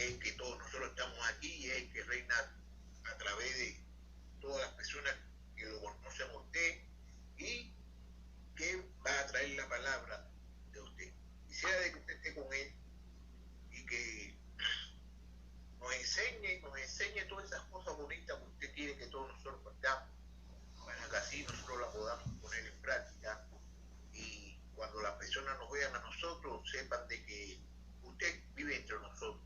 es que todos nosotros estamos aquí y es el que reina a través de todas las personas que lo conocen a usted y que va a traer la palabra de usted. Quisiera de que usted esté con él y que nos enseñe todas esas cosas bonitas que usted quiere que todos nosotros partamos, para que así nosotros las podamos poner en práctica y cuando las personas nos vean a nosotros sepan de que usted vive entre nosotros,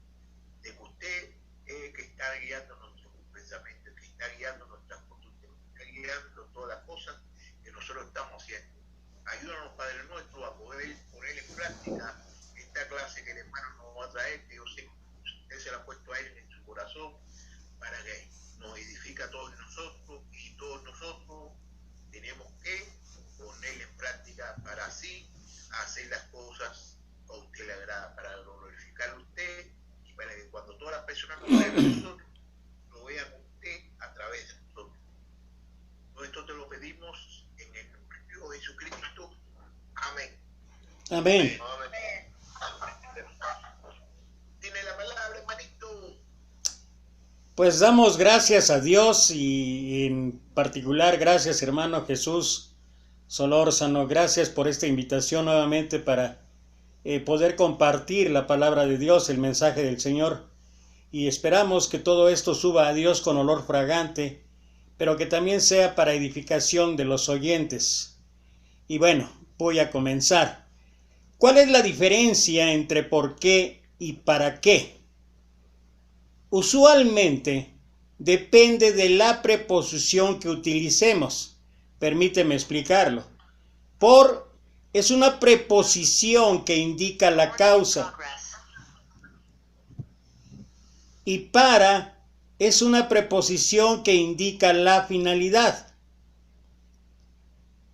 de que usted es el que está guiando nuestros pensamientos, el que está guiando nuestras conductas, está guiando todas las cosas que nosotros estamos haciendo. Ayúdanos, Padre nuestro, a poder poner en práctica esta clase que el hermano nos va a traer, que yo sé que usted se la ha puesto a él en su corazón, para que nos edifique a todos nosotros, y todos nosotros tenemos que ponerla en práctica para así hacer las cosas que a usted le agrada, para glorificar a usted y para que cuando todas las personas nos vean a nosotros, lo vean a usted a través de nosotros. Todo esto te lo pedimos en el nombre de Jesucristo. Amén. Amén. Tiene la palabra, hermanito. Pues damos gracias a Dios y en particular gracias, hermano Jesús Solórzano. Gracias por esta invitación nuevamente para poder compartir la palabra de Dios, el mensaje del Señor. Y esperamos que todo esto suba a Dios con olor fragante, pero que también sea para edificación de los oyentes. Y bueno, voy a comenzar. ¿Cuál es la diferencia entre por qué y para qué? Usualmente depende de la preposición que utilicemos. Permíteme explicarlo. Por es una preposición que indica la causa. Y para es una preposición que indica la finalidad.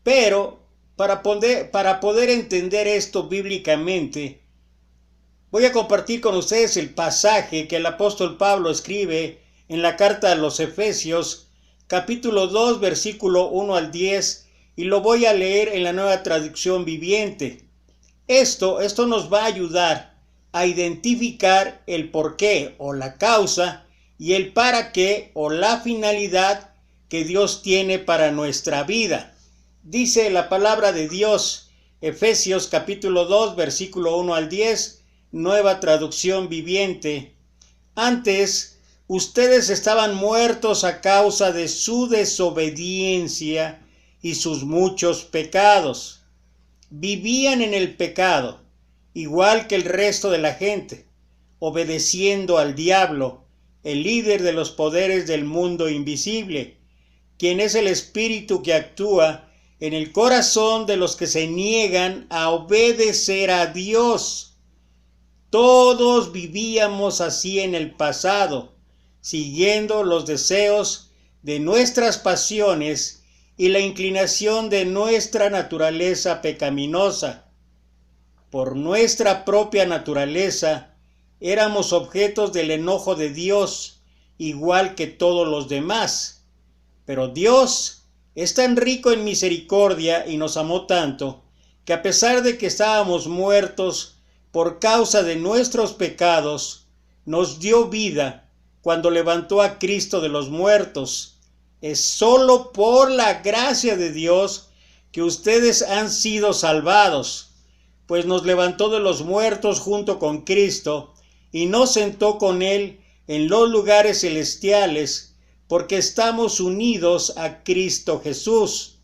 Pero para poder entender esto bíblicamente, voy a compartir con ustedes el pasaje que el apóstol Pablo escribe en la carta a los Efesios, capítulo 2, versículo 1 al 10, y lo voy a leer en la Nueva Traducción Viviente. Esto nos va a ayudar a identificar el porqué o la causa y el para qué o la finalidad que Dios tiene para nuestra vida. Dice la palabra de Dios, Efesios capítulo 2, versículo 1 al 10, Nueva Traducción Viviente. Antes, ustedes estaban muertos a causa de su desobediencia y sus muchos pecados. Vivían en el pecado, igual que el resto de la gente, obedeciendo al diablo, el líder de los poderes del mundo invisible, quien es el espíritu que actúa en el corazón de los que se niegan a obedecer a Dios. Todos vivíamos así en el pasado, siguiendo los deseos de nuestras pasiones y la inclinación de nuestra naturaleza pecaminosa. Por nuestra propia naturaleza, éramos objetos del enojo de Dios, igual que todos los demás. Pero Dios es tan rico en misericordia y nos amó tanto, que a pesar de que estábamos muertos por causa de nuestros pecados, nos dio vida cuando levantó a Cristo de los muertos. Es solo por la gracia de Dios que ustedes han sido salvados, pues nos levantó de los muertos junto con Cristo y nos sentó con Él en los lugares celestiales, porque estamos unidos a Cristo Jesús,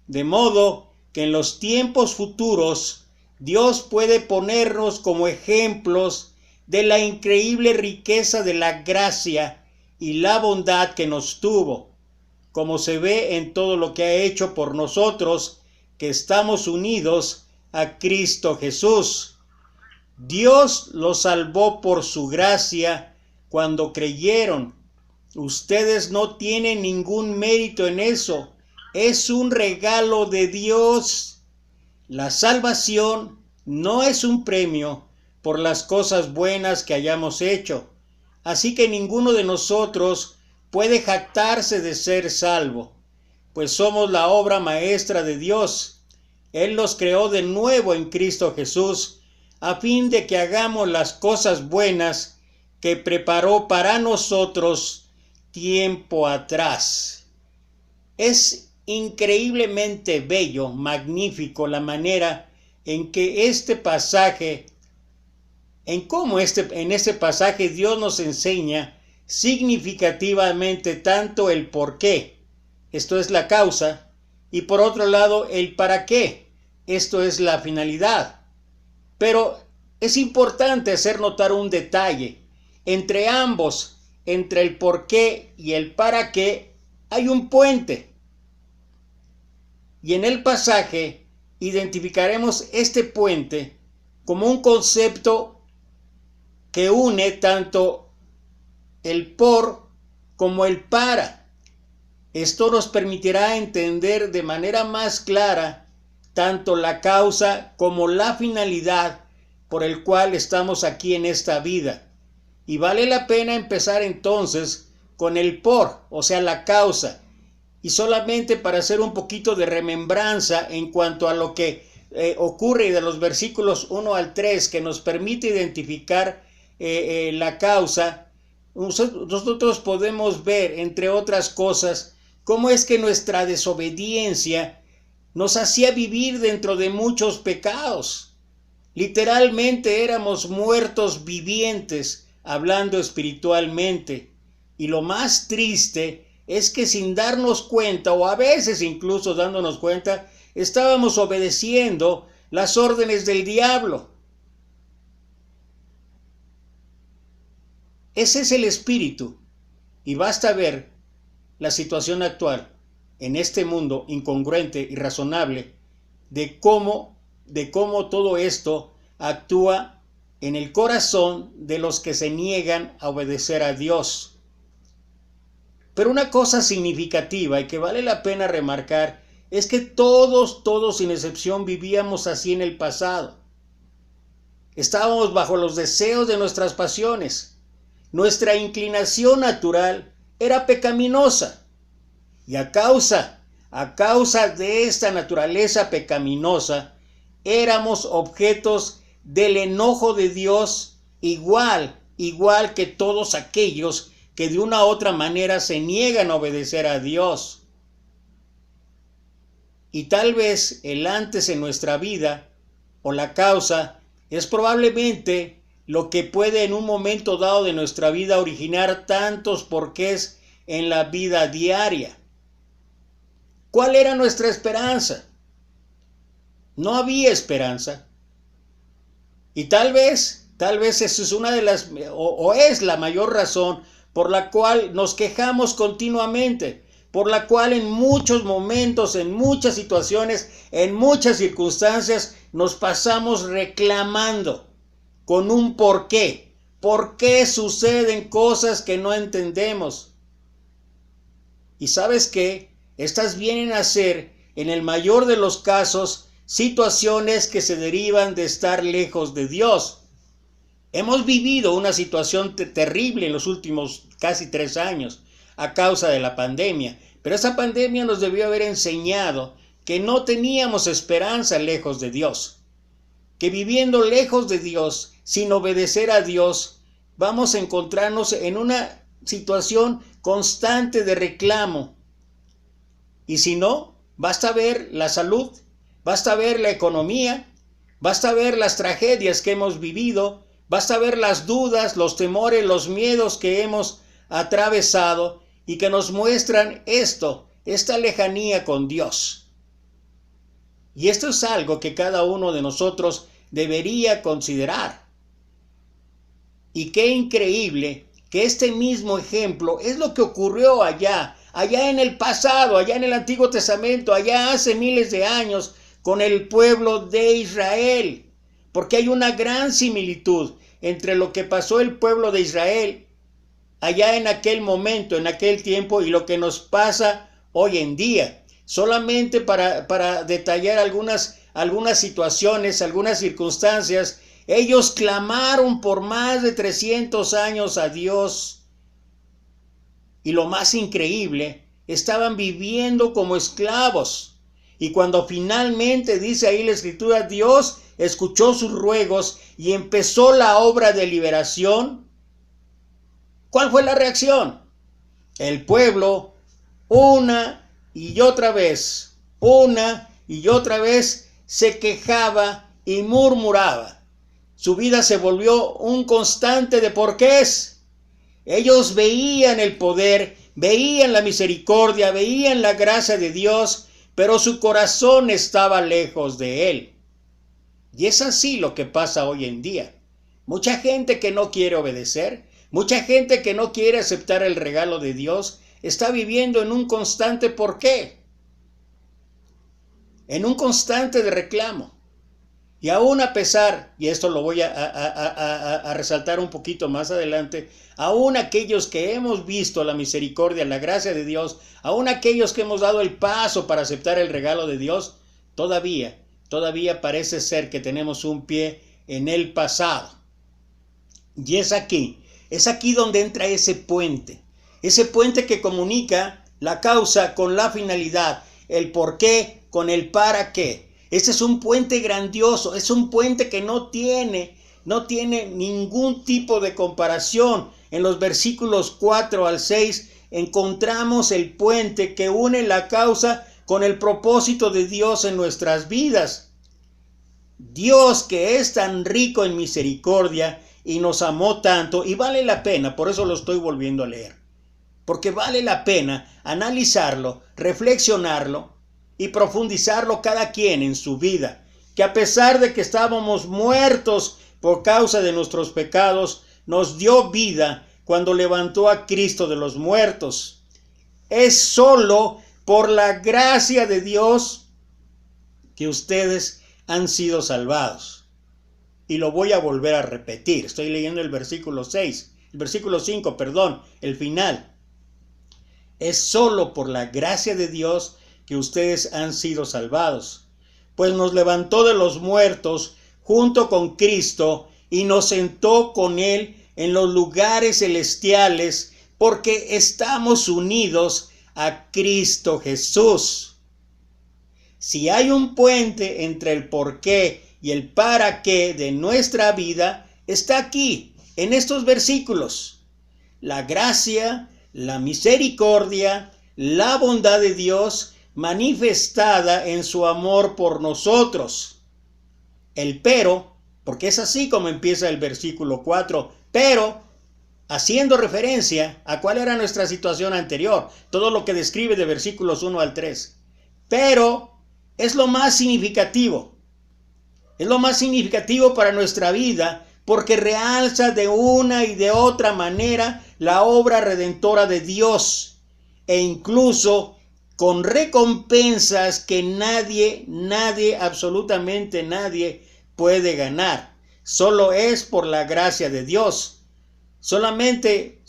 de modo que en los tiempos futuros Dios puede ponernos como ejemplos de la increíble riqueza de la gracia y la bondad que nos tuvo, como se ve en todo lo que ha hecho por nosotros, que estamos unidos a Cristo Jesús. Dios los salvó por su gracia cuando creyeron. Ustedes no tienen ningún mérito en eso. Es un regalo de Dios. La salvación no es un premio por las cosas buenas que hayamos hecho, así que ninguno de nosotros puede jactarse de ser salvo, pues somos la obra maestra de Dios. Él nos creó de nuevo en Cristo Jesús, a fin de que hagamos las cosas buenas que preparó para nosotros tiempo atrás. Es increíblemente bello, magnífico la manera en que este pasaje, en este pasaje Dios nos enseña significativamente tanto el por qué, esto es la causa, y por otro lado el para qué, esto es la finalidad. Pero es importante hacer notar un detalle. Entre ambos, entre el por qué y el para qué, hay un puente. Y en el pasaje identificaremos este puente como un concepto que une tanto el por como el para. Esto nos permitirá entender de manera más clara tanto la causa como la finalidad por el cual estamos aquí en esta vida. Y vale la pena empezar entonces con el por, o sea, la causa. Y solamente para hacer un poquito de remembranza en cuanto a lo que ocurre de los versículos 1 al 3 que nos permite identificar la causa, nosotros podemos ver, entre otras cosas, cómo es que nuestra desobediencia nos hacía vivir dentro de muchos pecados. Literalmente éramos muertos vivientes, hablando espiritualmente. Y lo más triste es que sin darnos cuenta, o a veces incluso dándonos cuenta, estábamos obedeciendo las órdenes del diablo. Ese es el espíritu. Y basta ver la situación actual en este mundo incongruente, irrazonable, de cómo todo esto actúa en el corazón de los que se niegan a obedecer a Dios. Pero una cosa significativa y que vale la pena remarcar es que todos sin excepción vivíamos así en el pasado. Estábamos bajo los deseos de nuestras pasiones. Nuestra inclinación natural era pecaminosa. Y a causa de esta naturaleza pecaminosa, éramos objetos del enojo de Dios igual que todos aquellos que de una u otra manera se niegan a obedecer a Dios. Y tal vez el antes en nuestra vida, o la causa, es probablemente lo que puede en un momento dado de nuestra vida originar tantos porqués en la vida diaria. ¿Cuál era nuestra esperanza? No había esperanza. Y tal vez eso es una de las, o es la mayor razón por la cual nos quejamos continuamente, por la cual en muchos momentos, en muchas situaciones, en muchas circunstancias, nos pasamos reclamando con un por qué. ¿Por qué suceden cosas que no entendemos? ¿Y sabes qué? Estas vienen a ser, en el mayor de los casos, situaciones que se derivan de estar lejos de Dios. Hemos vivido una situación terrible en los últimos casi 3 años a causa de la pandemia, pero esa pandemia nos debió haber enseñado que no teníamos esperanza lejos de Dios, que viviendo lejos de Dios, sin obedecer a Dios, vamos a encontrarnos en una situación constante de reclamo. Y si no, basta ver la salud, basta ver la economía, basta ver las tragedias que hemos vivido, basta ver las dudas, los temores, los miedos que hemos atravesado y que nos muestran esta lejanía con Dios. Y esto es algo que cada uno de nosotros debería considerar. Y qué increíble que este mismo ejemplo es lo que ocurrió allá en el pasado, allá en el Antiguo Testamento, allá hace miles de años con el pueblo de Israel. Porque hay una gran similitud entre lo que pasó el pueblo de Israel allá en aquel momento, en aquel tiempo, y lo que nos pasa hoy en día. Solamente para detallar algunas situaciones, algunas circunstancias, ellos clamaron por más de 300 años a Dios. Y lo más increíble, estaban viviendo como esclavos. Y cuando finalmente, dice ahí la Escritura, Dios escuchó sus ruegos y empezó la obra de liberación, ¿Cuál fue la reacción? El pueblo, una y otra vez, se quejaba y murmuraba. Su vida se volvió un constante de porqués. Ellos veían el poder, veían la misericordia, veían la gracia de Dios, pero su corazón estaba lejos de Él. Y es así lo que pasa hoy en día. Mucha gente que no quiere obedecer, mucha gente que no quiere aceptar el regalo de Dios, está viviendo en un constante porqué, en un constante de reclamo. Y aún a pesar, y esto lo voy a resaltar un poquito más adelante, aún aquellos que hemos visto la misericordia, la gracia de Dios, aún aquellos que hemos dado el paso para aceptar el regalo de Dios, todavía parece ser que tenemos un pie en el pasado. Y es aquí donde entra ese puente que comunica la causa con la finalidad, el por qué con el para qué. Ese es un puente grandioso, es un puente que no tiene ningún tipo de comparación. En los versículos 4 al 6 encontramos el puente que une la causa con el propósito de Dios en nuestras vidas. Dios, que es tan rico en misericordia y nos amó tanto, y vale la pena, por eso lo estoy volviendo a leer, porque vale la pena analizarlo, reflexionarlo y profundizarlo cada quien en su vida, que a pesar de que estábamos muertos por causa de nuestros pecados, nos dio vida cuando levantó a Cristo de los muertos. Es solo por la gracia de Dios que ustedes han sido salvados. Y lo voy a volver a repetir. Estoy leyendo el versículo 5, el final. Es solo por la gracia de Dios que ustedes han sido salvados, pues nos levantó de los muertos junto con Cristo y nos sentó con Él en los lugares celestiales, porque estamos unidos a Cristo Jesús. Si hay un puente entre el por qué y el para qué de nuestra vida, está aquí, en estos versículos. La gracia, la misericordia, la bondad de Dios manifestada en su amor por nosotros. El pero, porque es así como empieza el versículo 4, pero haciendo referencia a cuál era nuestra situación anterior, todo lo que describe de versículos 1 al 3. Pero es lo más significativo. Es lo más significativo para nuestra vida porque realza de una y de otra manera la obra redentora de Dios e incluso con recompensas que nadie, absolutamente nadie puede ganar. Solo es por la gracia de Dios. Solamente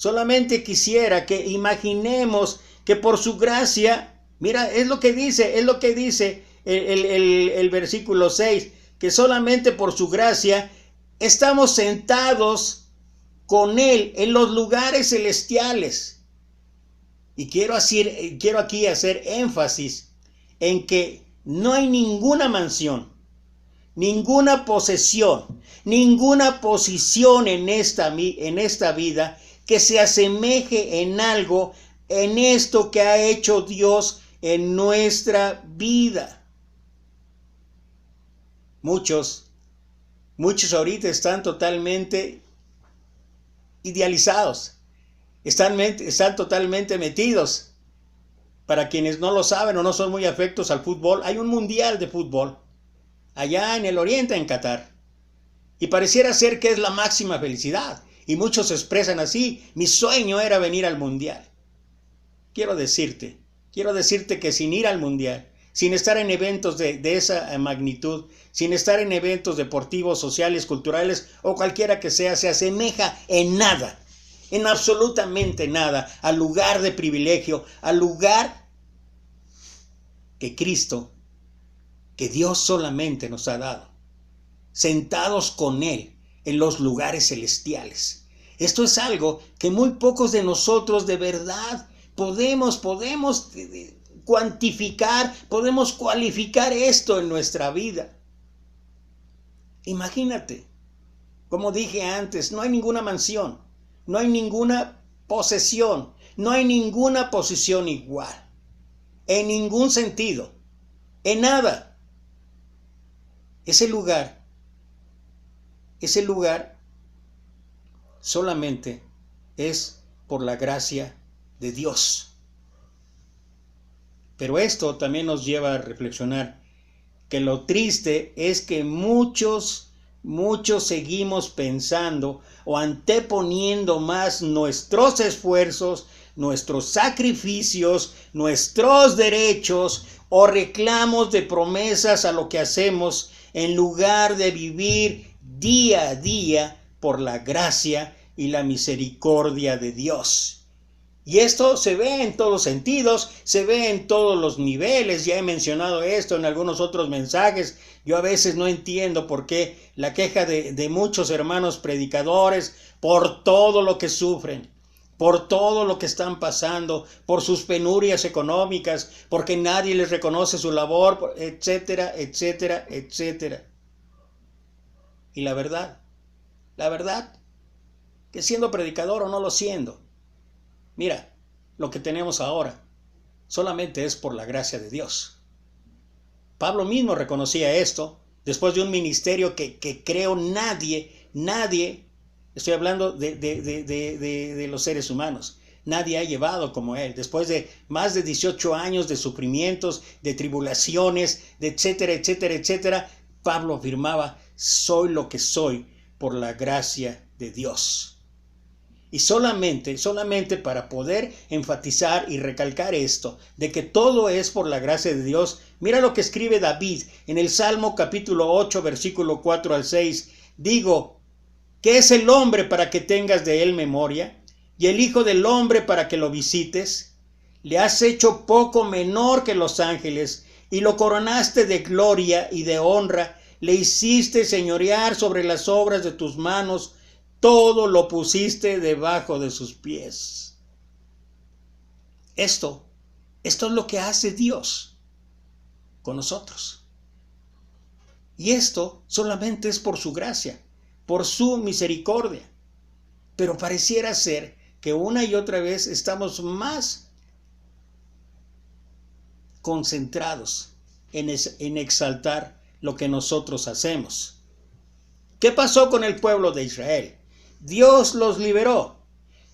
quisiera que imaginemos que por su gracia, mira, es lo que dice el versículo 6, que solamente por su gracia estamos sentados con Él en los lugares celestiales. Y quiero aquí hacer énfasis en que no hay ninguna mansión, ninguna posesión, ninguna posición en esta vida que se asemeje en algo en esto que ha hecho Dios en nuestra vida. Muchos ahorita están totalmente idealizados. Están totalmente metidos. Para quienes no lo saben o no son muy afectos al fútbol, hay un mundial de fútbol allá en el oriente, en Qatar. Y pareciera ser que es la máxima felicidad. Y muchos se expresan así: mi sueño era venir al mundial. Quiero decirte que sin ir al mundial, sin estar en eventos de esa magnitud, sin estar en eventos deportivos, sociales, culturales o cualquiera que sea, se asemeja en nada, en absolutamente nada, al lugar de privilegio, al lugar que Cristo, que Dios solamente nos ha dado, sentados con Él en los lugares celestiales. Esto es algo que muy pocos de nosotros de verdad podemos cuantificar, podemos cualificar esto en nuestra vida. Imagínate, como dije antes, no hay ninguna mansión, no hay ninguna posesión. No hay ninguna posesión igual, en ningún sentido, en nada. Ese lugar solamente es por la gracia de Dios. Pero esto también nos lleva a reflexionar que lo triste es que muchos seguimos pensando o anteponiendo más nuestros esfuerzos, nuestros sacrificios, nuestros derechos o reclamos de promesas a lo que hacemos en lugar de vivir día a día por la gracia y la misericordia de Dios. Y esto se ve en todos los sentidos, se ve en todos los niveles. Ya he mencionado esto en algunos otros mensajes. Yo a veces no entiendo por qué la queja de muchos hermanos predicadores por todo lo que sufren, por todo lo que están pasando, por sus penurias económicas, porque nadie les reconoce su labor, etcétera, etcétera, etcétera. Y la verdad, que siendo predicador o no lo siendo, mira, lo que tenemos ahora solamente es por la gracia de Dios. Pablo mismo reconocía esto después de un ministerio que creo nadie, estoy hablando de los seres humanos, nadie ha llevado como él. Después de más de 18 años de sufrimientos, de tribulaciones, de etcétera, etcétera, etcétera, Pablo afirmaba, soy lo que soy por la gracia de Dios. Y solamente para poder enfatizar y recalcar esto, de que todo es por la gracia de Dios, mira lo que escribe David en el Salmo capítulo 8, versículo 4 al 6. Digo, ¿qué es el hombre para que tengas de él memoria? ¿Y el hijo del hombre para que lo visites? Le has hecho poco menor que los ángeles, y lo coronaste de gloria y de honra, le hiciste señorear sobre las obras de tus manos, todo lo pusiste debajo de sus pies. Esto es lo que hace Dios con nosotros. Y esto solamente es por su gracia, por su misericordia. Pero pareciera ser que una y otra vez estamos más concentrados en exaltar lo que nosotros hacemos. ¿Qué pasó con el pueblo de Israel? Dios los liberó,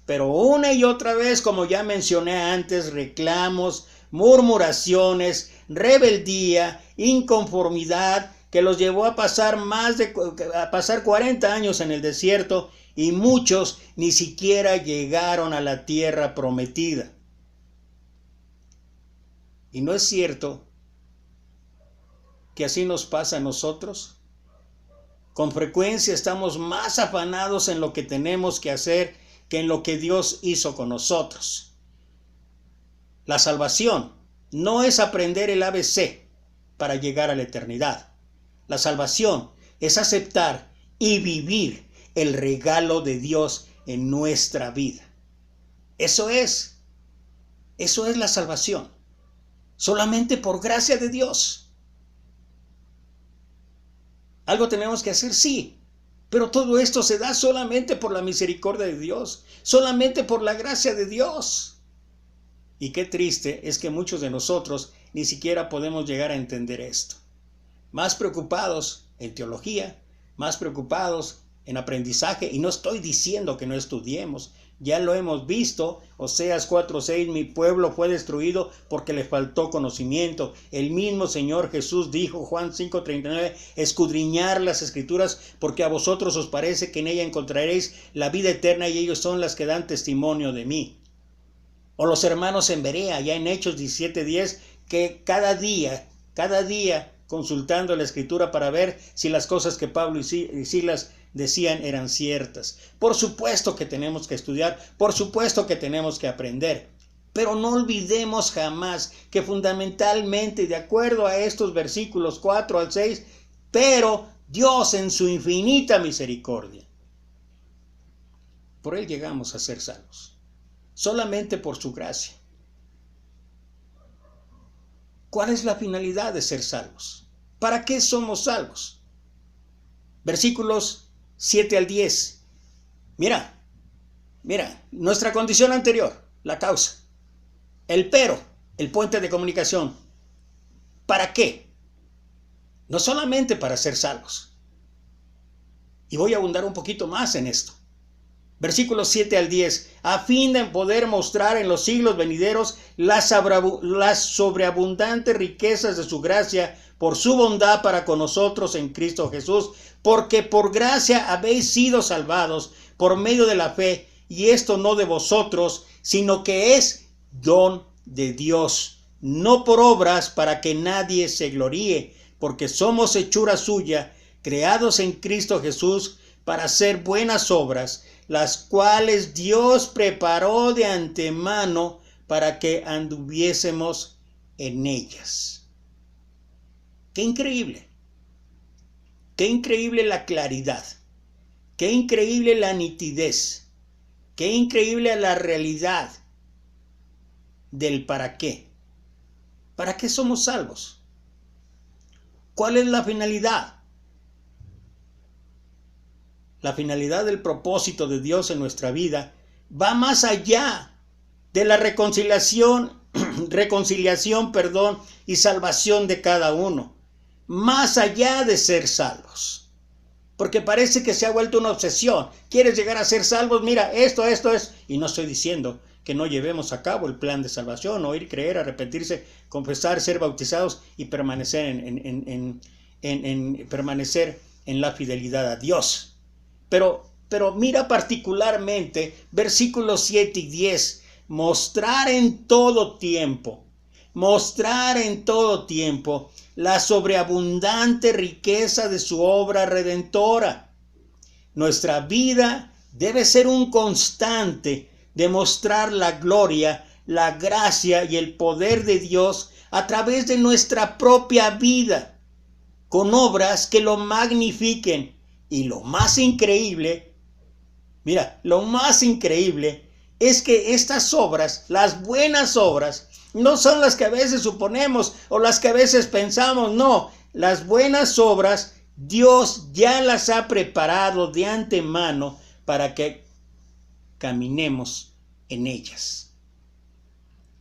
pero una y otra vez, como ya mencioné antes, reclamos, murmuraciones, rebeldía, inconformidad, que los llevó a pasar 40 años en el desierto, y muchos ni siquiera llegaron a la tierra prometida. ¿Y no es cierto que así nos pasa a nosotros? Con frecuencia estamos más afanados en lo que tenemos que hacer que en lo que Dios hizo con nosotros. La salvación no es aprender el ABC para llegar a la eternidad. La salvación es aceptar y vivir el regalo de Dios en nuestra vida. Eso es la salvación. Solamente por gracia de Dios. ¿Algo tenemos que hacer? Sí, pero todo esto se da solamente por la misericordia de Dios, solamente por la gracia de Dios. Y qué triste es que muchos de nosotros ni siquiera podemos llegar a entender esto. Más preocupados en teología, más preocupados en aprendizaje, y no estoy diciendo que no estudiemos, ya lo hemos visto, Oseas 4:6, mi pueblo fue destruido porque le faltó conocimiento. El mismo Señor Jesús dijo, Juan 5:39, escudriñar las Escrituras porque a vosotros os parece que en ella encontraréis la vida eterna y ellos son las que dan testimonio de mí. O los hermanos en Berea, ya en Hechos 17:10, que cada día consultando la Escritura para ver si las cosas que Pablo y Silas decían eran ciertas. Por supuesto que tenemos que estudiar, por supuesto que tenemos que aprender, pero no olvidemos jamás que fundamentalmente, de acuerdo a estos versículos 4 al 6, pero Dios en su infinita misericordia, por Él llegamos a ser salvos, solamente por su gracia. ¿Cuál es la finalidad de ser salvos? ¿Para qué somos salvos? Versículos 7 al 10. Mira, Mira, nuestra condición anterior, la causa. El pero, el puente de comunicación. ¿Para qué? No solamente para ser salvos. Y voy a abundar un poquito más en esto. Versículos 7 al 10. A fin de poder mostrar en los siglos venideros las sobreabundantes riquezas de su gracia por su bondad para con nosotros en Cristo Jesús. Porque por gracia habéis sido salvados por medio de la fe. Y esto no de vosotros, sino que es don de Dios. No por obras para que nadie se gloríe. Porque somos hechura suya, creados en Cristo Jesús para hacer buenas obras, las cuales Dios preparó de antemano para que anduviésemos en ellas. ¡Qué increíble! ¡Qué increíble la claridad! ¡Qué increíble la nitidez! ¡Qué increíble la realidad del para qué! ¿Para qué somos salvos? ¿Cuál es la finalidad? La finalidad del propósito de Dios en nuestra vida va más allá de la reconciliación y salvación de cada uno. Más allá de ser salvos. Porque parece que se ha vuelto una obsesión. ¿Quieres llegar a ser salvos? Mira, esto es. Y no estoy diciendo que no llevemos a cabo el plan de salvación, oír, creer, arrepentirse, confesar, ser bautizados y permanecer permanecer en la fidelidad a Dios. Pero mira particularmente versículos 7 y 10. Mostrar en todo tiempo la sobreabundante riqueza de su obra redentora. Nuestra vida debe ser un constante de mostrar la gloria, la gracia y el poder de Dios a través de nuestra propia vida, con obras que lo magnifiquen. Y lo más increíble, es que estas obras, las buenas obras, no son las que a veces suponemos o las que a veces pensamos, no. Las buenas obras, Dios ya las ha preparado de antemano para que caminemos en ellas.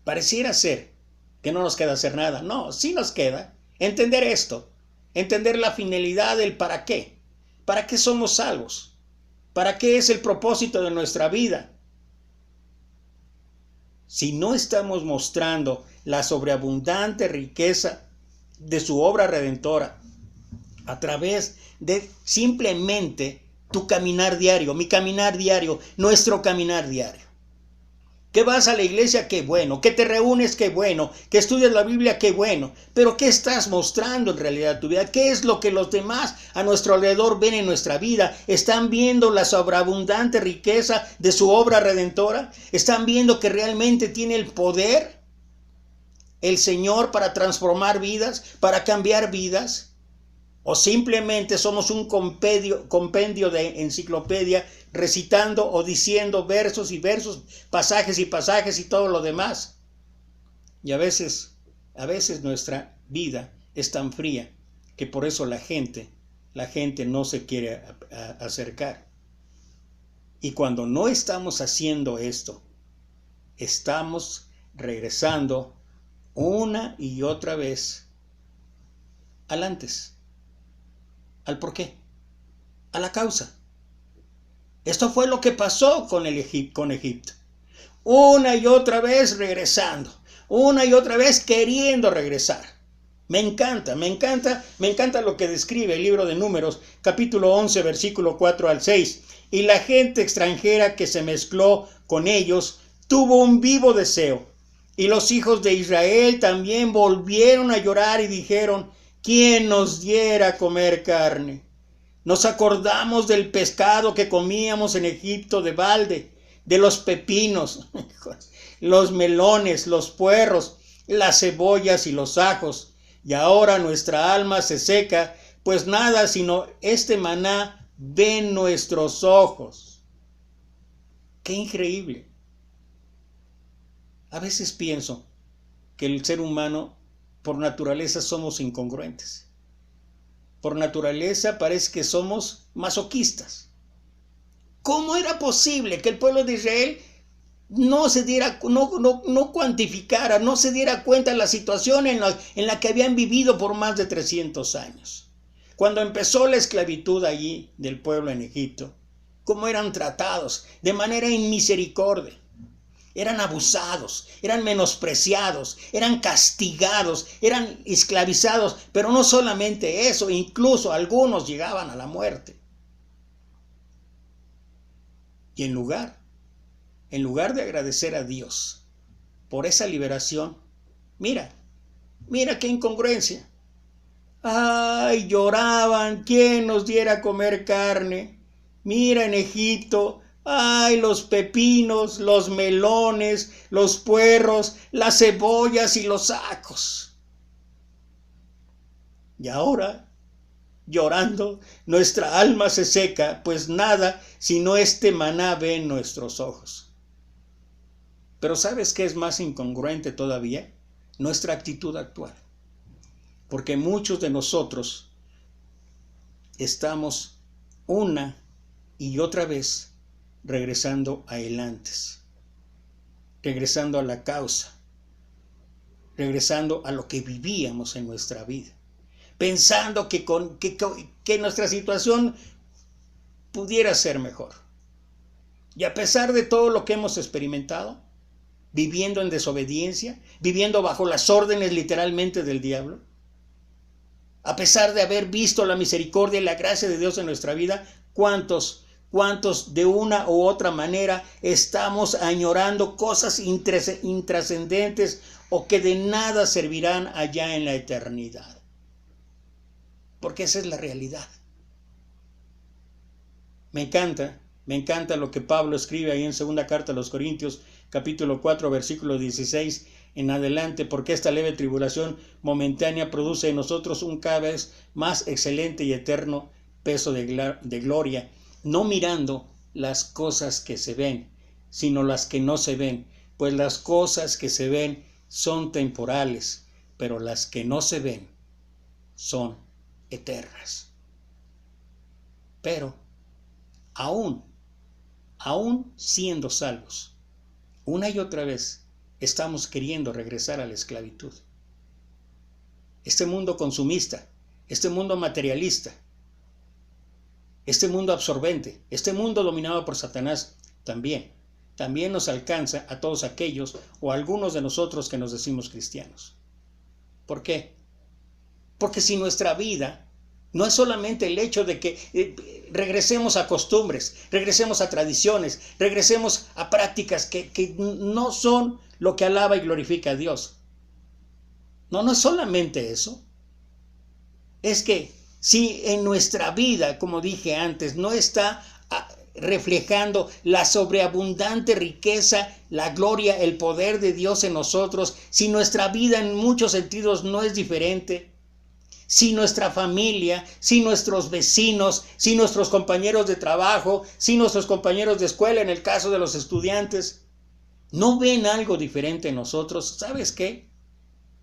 Pareciera ser que no nos queda hacer nada. No, sí nos queda entender esto, entender la finalidad del para qué. ¿Para qué somos salvos? ¿Para qué es el propósito de nuestra vida? Si no estamos mostrando la sobreabundante riqueza de su obra redentora a través de simplemente tu caminar diario, mi caminar diario, nuestro caminar diario. Que vas a la iglesia, qué bueno. Que te reúnes, qué bueno. Que estudias la Biblia, qué bueno. Pero ¿qué estás mostrando en realidad tu vida? ¿Qué es lo que los demás a nuestro alrededor ven en nuestra vida? ¿Están viendo la sobreabundante riqueza de su obra redentora? ¿Están viendo que realmente tiene el poder el Señor para transformar vidas, para cambiar vidas? ¿O simplemente somos un compendio de enciclopedia recitando o diciendo versos y versos, pasajes y todo lo demás? Y a veces nuestra vida es tan fría que por eso la gente no se quiere acercar. Y cuando no estamos haciendo esto, estamos regresando una y otra vez al antes. ¿Al por qué? A la causa. Esto fue lo que pasó con Egipto. Una y otra vez regresando. Una y otra vez queriendo regresar. Me encanta lo que describe el libro de Números, capítulo 11, versículo 4 al 6. Y la gente extranjera que se mezcló con ellos tuvo un vivo deseo. Y los hijos de Israel también volvieron a llorar y dijeron: ¿quién nos diera a comer carne? Nos acordamos del pescado que comíamos en Egipto de balde, de los pepinos, los melones, los puerros, las cebollas y los ajos. Y ahora nuestra alma se seca, pues nada sino este maná ven nuestros ojos. ¡Qué increíble! A veces pienso que el ser humano, por naturaleza, somos incongruentes. Por naturaleza parece que somos masoquistas. ¿Cómo era posible que el pueblo de Israel no cuantificara, no se diera cuenta de la situación en la que habían vivido por más de 300 años? Cuando empezó la esclavitud allí del pueblo en Egipto, cómo eran tratados de manera inmisericordia. Eran abusados, eran menospreciados, eran castigados, eran esclavizados, pero no solamente eso, incluso algunos llegaban a la muerte. Y en lugar de agradecer a Dios por esa liberación, mira qué incongruencia. Ay, lloraban, ¿quién nos diera a comer carne? Mira en Egipto, ay, los pepinos, los melones, los puerros, las cebollas y los sacos. Y ahora, llorando, nuestra alma se seca, pues nada sino este maná ve en nuestros ojos. Pero ¿sabes qué es más incongruente todavía? Nuestra actitud actual. Porque muchos de nosotros estamos una y otra vez regresando a el antes, regresando a la causa, regresando a lo que vivíamos en nuestra vida, pensando que nuestra situación pudiera ser mejor. Y a pesar de todo lo que hemos experimentado, viviendo en desobediencia, viviendo bajo las órdenes literalmente del diablo, a pesar de haber visto la misericordia y la gracia de Dios en nuestra vida, ¿cuántos de una u otra manera estamos añorando cosas intrascendentes o que de nada servirán allá en la eternidad? Porque esa es la realidad. Me encanta lo que Pablo escribe ahí en segunda carta a los Corintios, capítulo 4, versículo 16 en adelante, porque esta leve tribulación momentánea produce en nosotros un cada vez más excelente y eterno peso de gloria, no mirando las cosas que se ven, sino las que no se ven, pues las cosas que se ven son temporales, pero las que no se ven son eternas. Pero aún siendo salvos, una y otra vez estamos queriendo regresar a la esclavitud. Este mundo consumista, este mundo materialista, este mundo absorbente, este mundo dominado por Satanás, también nos alcanza a todos aquellos o a algunos de nosotros que nos decimos cristianos. ¿Por qué? Porque si nuestra vida no es solamente el hecho de que regresemos a costumbres, regresemos a tradiciones, regresemos a prácticas que no son lo que alaba y glorifica a Dios. No es solamente eso. Es que si en nuestra vida, como dije antes, no está reflejando la sobreabundante riqueza, la gloria, el poder de Dios en nosotros, si nuestra vida en muchos sentidos no es diferente, si nuestra familia, si nuestros vecinos, si nuestros compañeros de trabajo, si nuestros compañeros de escuela, en el caso de los estudiantes, no ven algo diferente en nosotros, ¿sabes qué?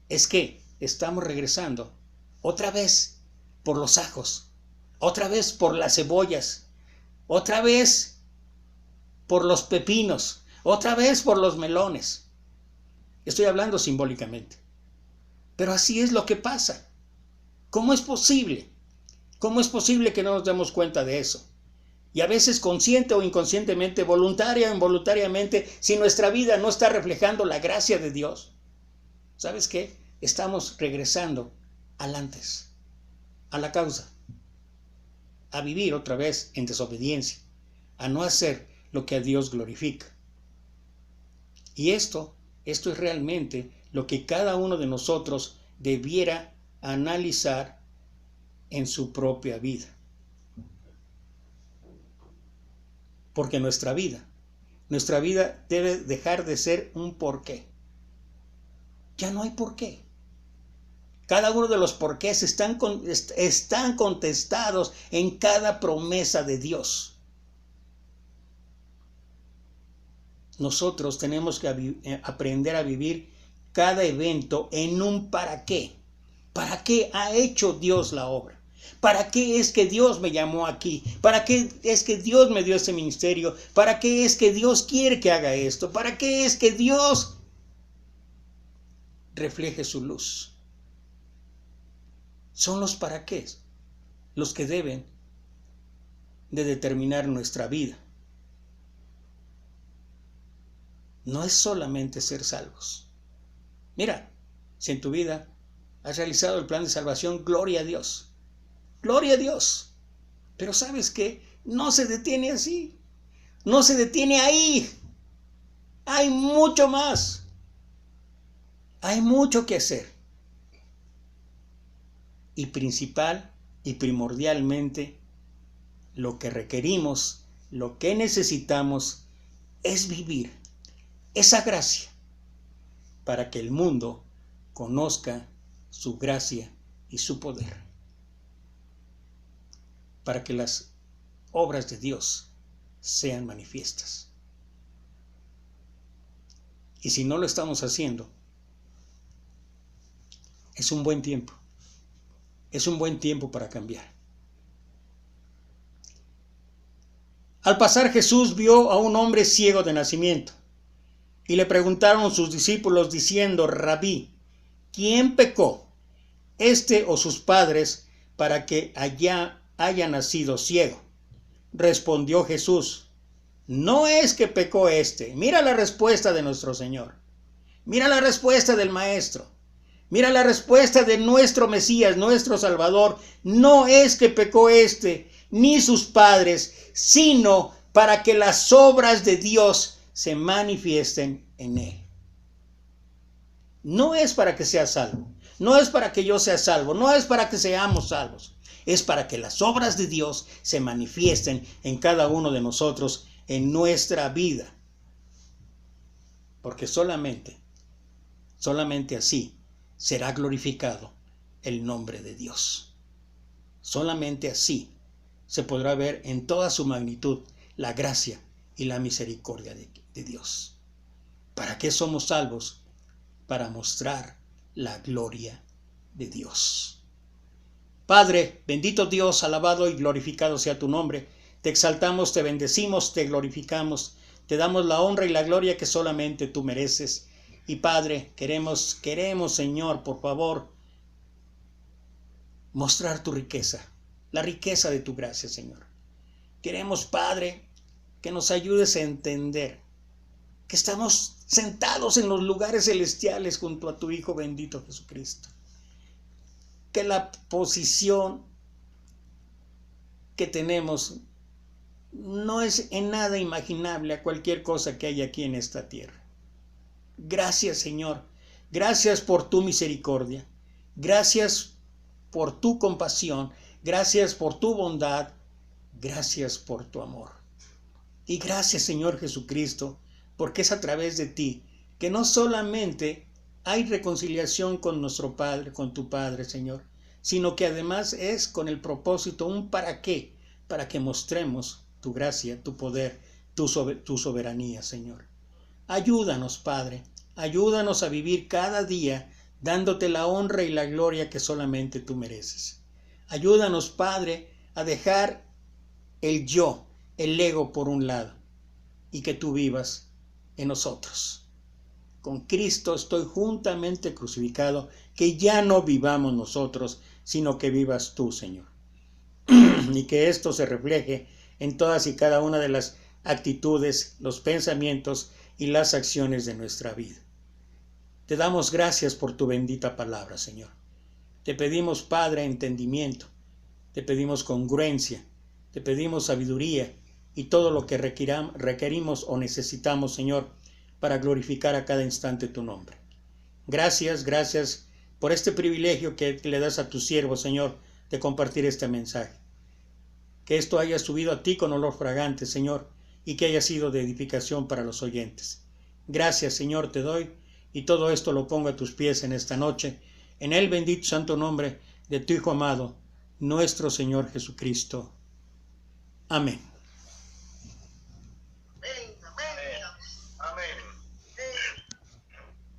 Es que estamos regresando otra vez por los ajos, otra vez por las cebollas, otra vez por los pepinos, otra vez por los melones. Estoy hablando simbólicamente. Pero así es lo que pasa. ¿Cómo es posible? ¿Cómo es posible que no nos demos cuenta de eso? Y a veces consciente o inconscientemente, voluntaria o involuntariamente, si nuestra vida no está reflejando la gracia de Dios, ¿sabes qué? Estamos regresando al antes, a la causa, a vivir otra vez en desobediencia, a no hacer lo que a Dios glorifica. Y esto es realmente lo que cada uno de nosotros debiera analizar en su propia vida. Porque nuestra vida debe dejar de ser un porqué. Ya no hay porqué. Cada uno de los porqués están contestados en cada promesa de Dios. Nosotros tenemos que aprender a vivir cada evento en un para qué. ¿Para qué ha hecho Dios la obra? ¿Para qué es que Dios me llamó aquí? ¿Para qué es que Dios me dio ese ministerio? ¿Para qué es que Dios quiere que haga esto? ¿Para qué es que Dios refleje su luz? Son los para qué los que deben de determinar nuestra vida. No es solamente ser salvos. Mira, si en tu vida has realizado el plan de salvación, gloria a Dios. Gloria a Dios. Pero ¿sabes qué? No se detiene así. No se detiene ahí. Hay mucho más. Hay mucho que hacer. Y principal y primordialmente, lo que requerimos, lo que necesitamos es vivir esa gracia para que el mundo conozca su gracia y su poder. Para que las obras de Dios sean manifiestas. Y si no lo estamos haciendo, es un buen tiempo. Es un buen tiempo para cambiar. Al pasar Jesús vio a un hombre ciego de nacimiento y le preguntaron sus discípulos diciendo: Rabí, ¿quién pecó, este o sus padres, para que haya nacido ciego? Respondió Jesús: no es que pecó este. Mira la respuesta de nuestro Señor. Mira la respuesta del Maestro. Mira la respuesta de nuestro Mesías, nuestro Salvador. No es que pecó este ni sus padres, sino para que las obras de Dios se manifiesten en él. No es para que sea salvo. No es para que yo sea salvo. No es para que seamos salvos. Es para que las obras de Dios se manifiesten en cada uno de nosotros, en nuestra vida. Porque solamente así será glorificado el nombre de Dios. Solamente así se podrá ver en toda su magnitud la gracia y la misericordia de Dios. ¿Para qué somos salvos? Para mostrar la gloria de Dios. Padre, bendito Dios, alabado y glorificado sea tu nombre. Te exaltamos, te bendecimos, te glorificamos, te damos la honra y la gloria que solamente tú mereces. Y Padre, queremos, Señor, por favor, mostrar tu riqueza, la riqueza de tu gracia, Señor. Queremos, Padre, que nos ayudes a entender que estamos sentados en los lugares celestiales junto a tu Hijo bendito Jesucristo. Que la posición que tenemos no es en nada imaginable a cualquier cosa que hay aquí en esta tierra. Gracias, Señor. Gracias por tu misericordia. Gracias por tu compasión. Gracias por tu bondad. Gracias por tu amor. Y gracias, Señor Jesucristo, porque es a través de ti que no solamente hay reconciliación con nuestro Padre, con tu Padre, Señor, sino que además es con el propósito, un para qué, para que mostremos tu gracia, tu poder, tu soberanía, Señor. Ayúdanos, Padre, ayúdanos a vivir cada día dándote la honra y la gloria que solamente tú mereces. Ayúdanos, Padre, a dejar el yo, el ego por un lado, y que tú vivas en nosotros. Con Cristo estoy juntamente crucificado, que ya no vivamos nosotros, sino que vivas tú, Señor. Y que esto se refleje en todas y cada una de las actitudes, los pensamientos y las acciones de nuestra vida. Te damos gracias por tu bendita palabra, Señor. Te pedimos, Padre, entendimiento. Te pedimos congruencia. Te pedimos sabiduría y todo lo que requerimos o necesitamos, Señor, para glorificar a cada instante tu nombre. Gracias por este privilegio que le das a tu siervo, Señor, de compartir este mensaje. Que esto haya subido a ti con olor fragante, Señor, y que haya sido de edificación para los oyentes. Gracias, Señor, te doy, y todo esto lo pongo a tus pies en esta noche, en el bendito santo nombre de tu Hijo amado, nuestro Señor Jesucristo. Amén.